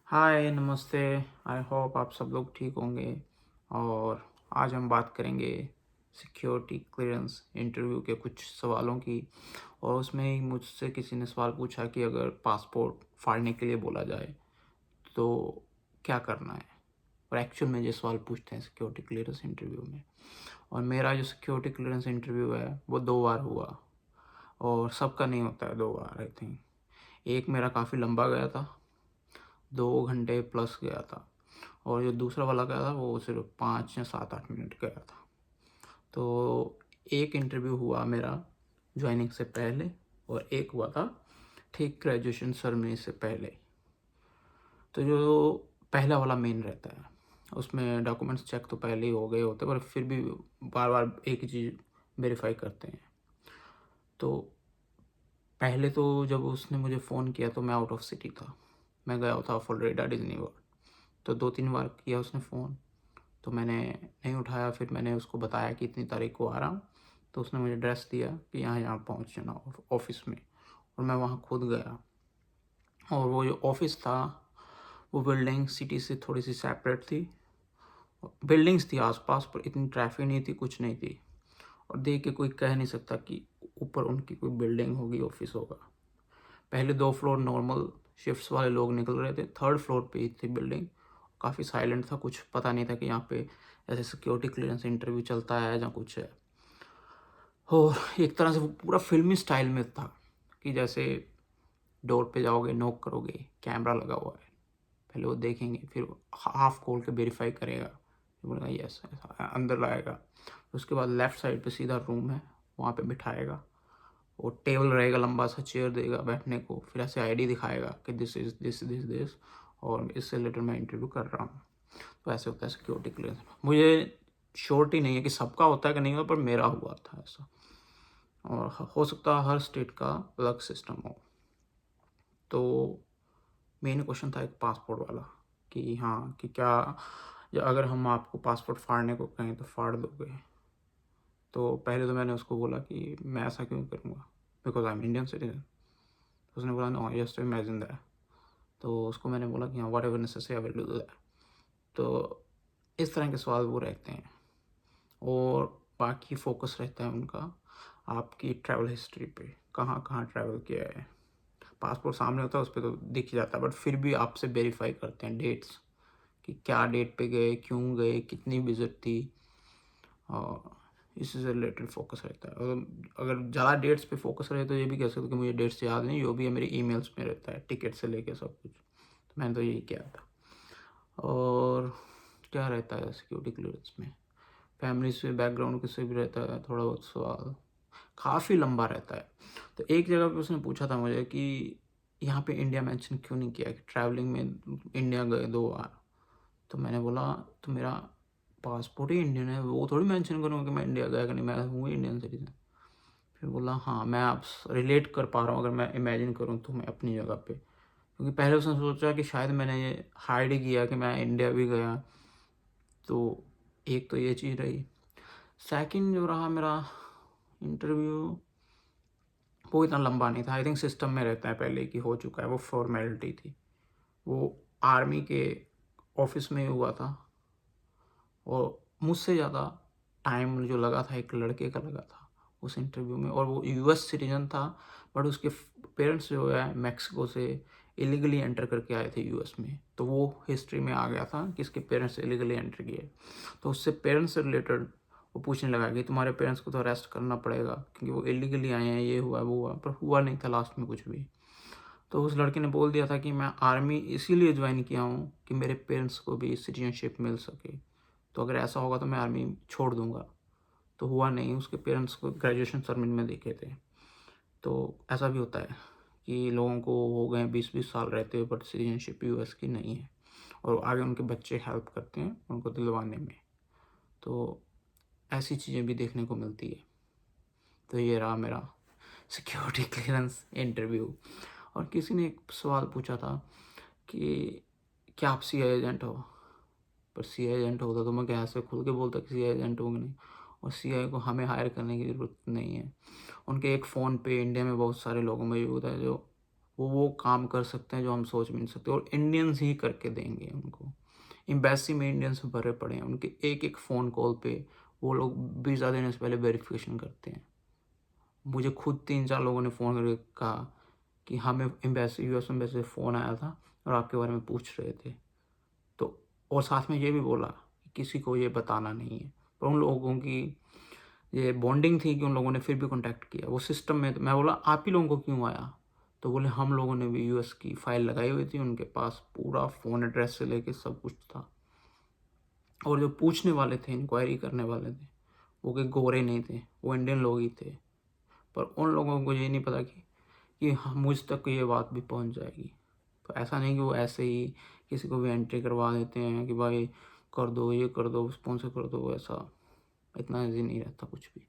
हाय, नमस्ते। I hope आप सब लोग ठीक होंगे। और आज हम बात करेंगे सिक्योरिटी क्लियरेंस इंटरव्यू के कुछ सवालों की। और उसमें ही मुझसे किसी ने सवाल पूछा कि अगर पासपोर्ट फाड़ने के लिए बोला जाए तो क्या करना है। और एक्चुअल में ये सवाल पूछते हैं सिक्योरिटी क्लियरेंस इंटरव्यू में। और मेरा जो सिक्योरिटी क्लियरेंस इंटरव्यू है वो 2 बार हुआ। और सबका नहीं होता है 2 बार, आई थिंक। एक मेरा काफ़ी लंबा गया था, 2 घंटे प्लस गया था। और जो दूसरा वाला गया था वो सिर्फ 5 या 7-8 मिनट गया था। तो एक इंटरव्यू हुआ मेरा ज्वाइनिंग से पहले, और एक हुआ था ठीक ग्रेजुएशन सेरेमनी से पहले। तो जो पहला वाला मेन रहता है उसमें डॉक्यूमेंट्स चेक तो पहले ही हो गए होते हैं, पर फिर भी बार बार एक ही चीज़ वेरीफाई करते हैं। तो पहले तो जब उसने मुझे फ़ोन किया तो मैं आउट ऑफ सिटी था। मैं गया था फ्लोरिडा डिज्नी वर्ल्ड। तो 2-3 बार किया उसने फ़ोन, तो मैंने नहीं उठाया। फिर मैंने उसको बताया कि इतनी तारीख को आ रहा हूँ। तो उसने मुझे एड्रेस दिया कि यहाँ यहाँ पहुँच जाना ऑफिस में। और मैं वहाँ खुद गया। और वो जो ऑफिस था वो बिल्डिंग सिटी से थोड़ी सी सेपरेट थी। बिल्डिंग्स थी आसपास, पर इतनी ट्रैफिक नहीं थी, कुछ नहीं थी। और देख के कोई कह नहीं सकता कि ऊपर उनकी कोई बिल्डिंग होगी, ऑफिस होगा। पहले 2 फ्लोर नॉर्मल शिफ्ट्स वाले लोग निकल रहे थे, थर्ड फ्लोर पे ही थी बिल्डिंग। काफ़ी साइलेंट था, कुछ पता नहीं था कि यहाँ पे ऐसे सिक्योरिटी क्लियरेंस इंटरव्यू चलता है या कुछ है। और एक तरह से वो पूरा फिल्मी स्टाइल में था कि जैसे डोर पे जाओगे, नॉक करोगे, कैमरा लगा हुआ है। पहले वो देखेंगे, फिर हाफ खोल के वेरीफाई करेगा, फिर बोलेगा यस, अंदर लाएगा। उसके बाद लेफ़्ट साइड पे सीधा रूम है, वहाँ पे बिठाएगा। वो टेबल रहेगा, लंबा सा चेयर देगा बैठने को, फिर ऐसे आईडी दिखाएगा कि दिस इज दिस और इससे रिलेटेड मैं इंटरव्यू कर रहा हूँ। तो ऐसे होता है सिक्योरिटी क्लियरेंस। मुझे श्योरिटी नहीं है कि सबका होता है कि नहीं होता, पर मेरा हुआ था ऐसा। और हो सकता है हर स्टेट का अलग सिस्टम हो। तो मेन क्वेश्चन था एक पासपोर्ट वाला कि हाँ, कि क्या अगर हम आपको पासपोर्ट फाड़ने को कहें तो फाड़ दोगे। तो पहले तो मैंने उसको बोला कि मैं ऐसा क्यों करूँगा, because I am Indian citizen. उसने बोला no, just to imagine that. तो उसको मैंने बोला कि हाँ, whatever necessary I will do that. तो इस तरह के सवाल वो रहते हैं। और बाकी फोकस रहता है उनका आपकी ट्रैवल हिस्ट्री पे, कहाँ कहाँ ट्रैवल किया है। पासपोर्ट सामने होता है, उस पर तो दिख ही जाता है, बट फिर भी आपसे वेरीफाई करते हैं डेट्स, कि क्या डेट पे गए, क्यों गए, कितनी विजिट थी। और इससे रिलेटेड फोकस रहता है। और अगर ज़्यादा डेट्स पे फोकस रहे तो ये भी कह सकते हो कि मुझे डेट्स याद नहीं, जो भी है मेरे ईमेल्स में रहता है, टिकट से लेके सब कुछ। तो मैंने तो यही किया था। और क्या रहता है सिक्योरिटी क्लियरेंस में, फैमिली से, बैकग्राउंड से भी रहता है थोड़ा बहुत सवाल। काफ़ी लंबा रहता है। तो एक जगह पे उसने पूछा था मुझे कि यहाँ पे इंडिया मेंशन क्यों नहीं किया, कि ट्रैवलिंग में इंडिया गए 2 बार। तो मैंने बोला तो मेरा पासपोर्ट ही इंडियन है, वो थोड़ी मेंशन करूँगा कि मैं इंडिया गया कि नहीं, मैं हूँ इंडियन सिटीजन। फिर बोला हाँ, मैं आप रिलेट कर पा रहा हूँ, अगर मैं इमेजिन करूँ तो मैं अपनी जगह पे। क्योंकि पहले उसने सोचा कि शायद मैंने ये हाइड ही किया कि मैं इंडिया भी गया। तो एक तो ये चीज़ रही। सेकंड जो रहा मेरा इंटरव्यू, वो इतना लंबा नहीं था। आई थिंक सिस्टम में रहता है पहले कि हो चुका है, वो फॉर्मेलिटी थी। वो आर्मी के ऑफिस में हुआ था। और मुझसे ज़्यादा टाइम जो लगा था एक लड़के का लगा था उस इंटरव्यू में। और वो यूएस सिटीजन था, बट उसके पेरेंट्स जो है मैक्सिको से इलीगली एंटर करके आए थे यूएस में। तो वो हिस्ट्री में आ गया था कि इसके पेरेंट्स इलीगली एंटर किए। तो उससे पेरेंट्स से रिलेटेड वो पूछने लगा कि तुम्हारे पेरेंट्स को तो अरेस्ट करना पड़ेगा क्योंकि वो इलीगली आए हैं, ये हुआ वो हुआ। पर हुआ नहीं था लास्ट में कुछ भी। तो उस लड़के ने बोल दिया था कि मैं आर्मी इसीलिए ज्वाइन किया हूँ कि मेरे पेरेंट्स को भी सिटीजनशिप मिल सके। तो अगर ऐसा होगा तो मैं आर्मी छोड़ दूंगा। तो हुआ नहीं, उसके पेरेंट्स को ग्रेजुएशन सेरेमनी में देखे थे। तो ऐसा भी होता है कि लोगों को हो गए 20-20 साल रहते हुए, बट सिटीजनशिप यूएस की नहीं है। और आगे उनके बच्चे हेल्प करते हैं उनको दिलवाने में। तो ऐसी चीज़ें भी देखने को मिलती है। तो ये रहा मेरा सिक्योरिटी क्लियरेंस इंटरव्यू। और किसी ने एक सवाल पूछा था कि क्या आप सी एजेंट हो। पर सी एजेंट होता तो मैं कैसे खुल के बोलता कि सी एजेंट हो कि नहीं। और सी को हमें हायर करने की ज़रूरत नहीं है। उनके एक फ़ोन पे इंडिया में बहुत सारे लोगों में मौजूद है जो वो काम कर सकते हैं जो हम सोच भी नहीं सकते, और इंडियंस ही करके देंगे उनको। एम्बेसी में इंडियंस भरे पड़े हैं, उनके एक-एक फ़ोन कॉल पे वो लोग वीज़ा देने से पहले वेरिफ़िकेशन करते हैं। मुझे खुद 3-4 लोगों ने फ़ोन करके कहा कि हमें एम्बेसी, यूएस एम्बेसी से फ़ोन आया था और आपके बारे में पूछ रहे थे। तो और साथ में ये भी बोला कि किसी को ये बताना नहीं है। पर उन लोगों की ये बॉन्डिंग थी कि उन लोगों ने फिर भी कॉन्टैक्ट किया। वो सिस्टम में, तो मैं बोला आप ही लोगों को क्यों आया? तो बोले हम लोगों ने भी यूएस की फ़ाइल लगाई हुई थी, उनके पास पूरा फ़ोन एड्रेस से लेके सब कुछ था। और जो पूछने वाले थे, इंक्वायरी करने वाले थे, वो कोई गोरे नहीं थे, वो इंडियन लोग ही थे। पर उन लोगों को ये नहीं पता कि हाँ, मुझ तक ये बात भी पहुंच जाएगी। तो ऐसा नहीं कि वो ऐसे ही किसी को भी एंट्री करवा देते हैं कि भाई कर दो, ये कर दो, स्पॉन्सर कर दो, ऐसा इतना ईजी नहीं रहता कुछ भी।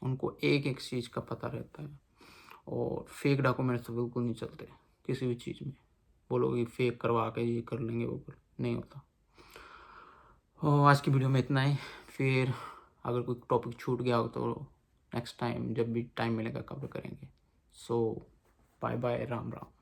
उनको एक एक चीज़ का पता रहता है, और फेक डॉक्यूमेंट्स तो बिल्कुल नहीं चलते किसी भी चीज़ में। वो लोग ये फेक करवा के ये कर लेंगे, वो कर नहीं होता। और आज की वीडियो में इतना ही। फिर अगर कोई टॉपिक छूट गया हो तो नेक्स्ट टाइम जब भी टाइम मिलेगा कवर करेंगे। सो बाय बाय, राम राम।